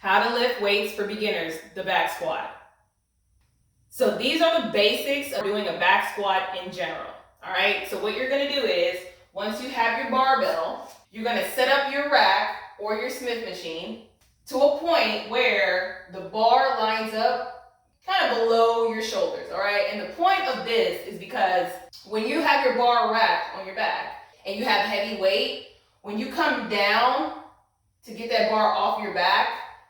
How to lift weights for beginners, the back squat. So these are the basics of doing a back squat in general. All right, so what you're gonna do is, once you have your barbell, you're gonna set up your rack or your Smith machine to a point where the bar lines up kind of below your shoulders, all right? And the point of this is because when you have your bar racked on your back and you have heavy weight, when you come down to get that bar off your back,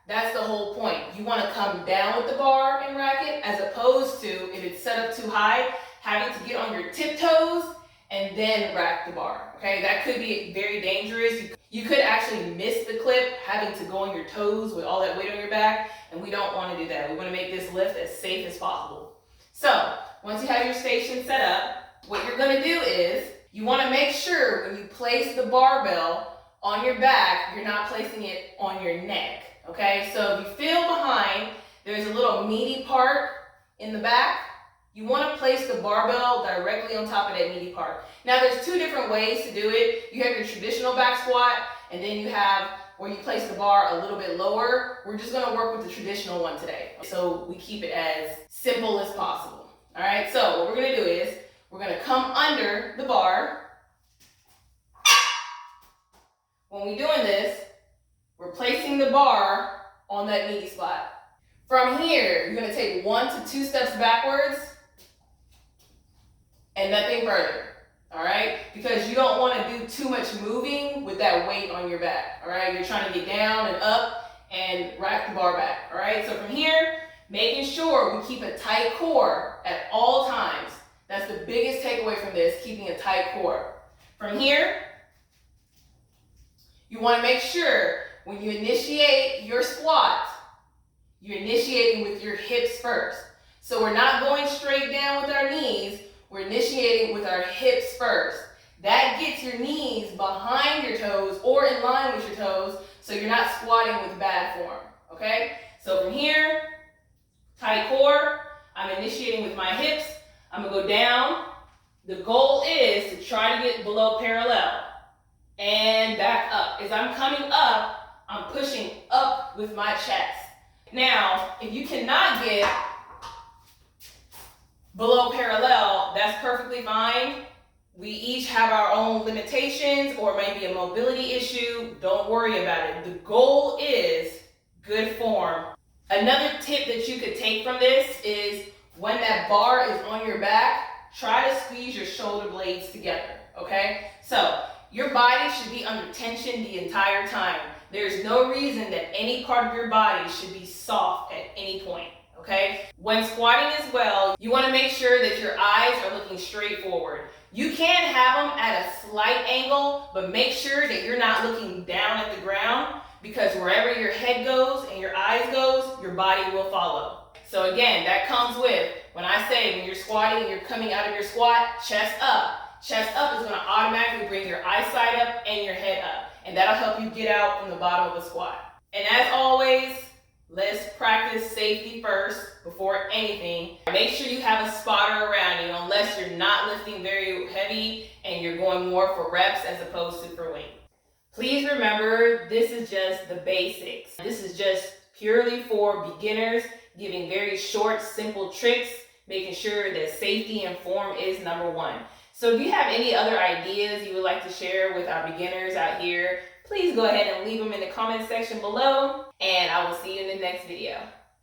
that's the whole point. You want to come down with the bar and rack it, as opposed to, if it's set up too high, having to get on your tiptoes and then rack the bar, okay? That could be very dangerous. You could actually miss the clip having to go on your toes with all that weight on your back, and we don't want to do that. We want to make this lift as safe as possible. So, once you have your station set up, what you're going to do is, you want to make sure when you place the barbell on your back, you're not placing it on your neck, okay? So if you feel behind, there's a little meaty part in the back. You want to place the barbell directly on top of that meaty part. Now there's two different ways to do it. You have your traditional back squat, and then you have where you place the bar a little bit lower. We're just going to work with the traditional one today, so we keep it as simple as possible. All right, so what we're going to do is, we're going to come under the bar. When we're doing this, we're placing the bar on that meaty spot. From here, you're going to take 1 to 2 steps backwards and nothing further, all right? Because you don't want to do too much moving with that weight on your back, all right? You're trying to get down and up and rack the bar back, all right? So from here, making sure we keep a tight core at all times. That's the biggest takeaway from this, keeping a tight core. From here, you want to make sure when you initiate your squat, you're initiating with your hips first. So we're not going straight down with our knees, we're initiating with our hips first. That gets your knees behind your toes or in line with your toes, so you're not squatting with bad form, okay? So from here, tight core, I'm initiating with my hips. I'm gonna go down. The goal is to try to get below parallel and back up. As I'm coming up, I'm pushing up with my chest. Now, if you cannot get below parallel, that's perfectly fine. We each have our own limitations or maybe a mobility issue. Don't worry about it. The goal is good form. Another tip that you could take from this is, when that bar is on your back, try to squeeze your shoulder blades together, okay? So your body should be under tension the entire time. There's no reason that any part of your body should be soft at any point, okay? When squatting as well, you want to make sure that your eyes are looking straight forward. You can have them at a slight angle, but make sure that you're not looking down at the ground, because wherever your head goes and your eyes goes, your body will follow. So again, that comes with, when I say when you're squatting and you're coming out of your squat, chest up. Chest up is going to automatically bring your eyesight up and your head up. And that'll help you get out from the bottom of the squat. And as always, let's practice safety first before anything. Make sure you have a spotter around you, unless you're not lifting very heavy and you're going more for reps as opposed to for weight. Please remember, this is just the basics. This is just purely for beginners, giving very short, simple tricks, making sure that safety and form is number one. So if you have any other ideas you would like to share with our beginners out here, please go ahead and leave them in the comment section below, and I will see you in the next video.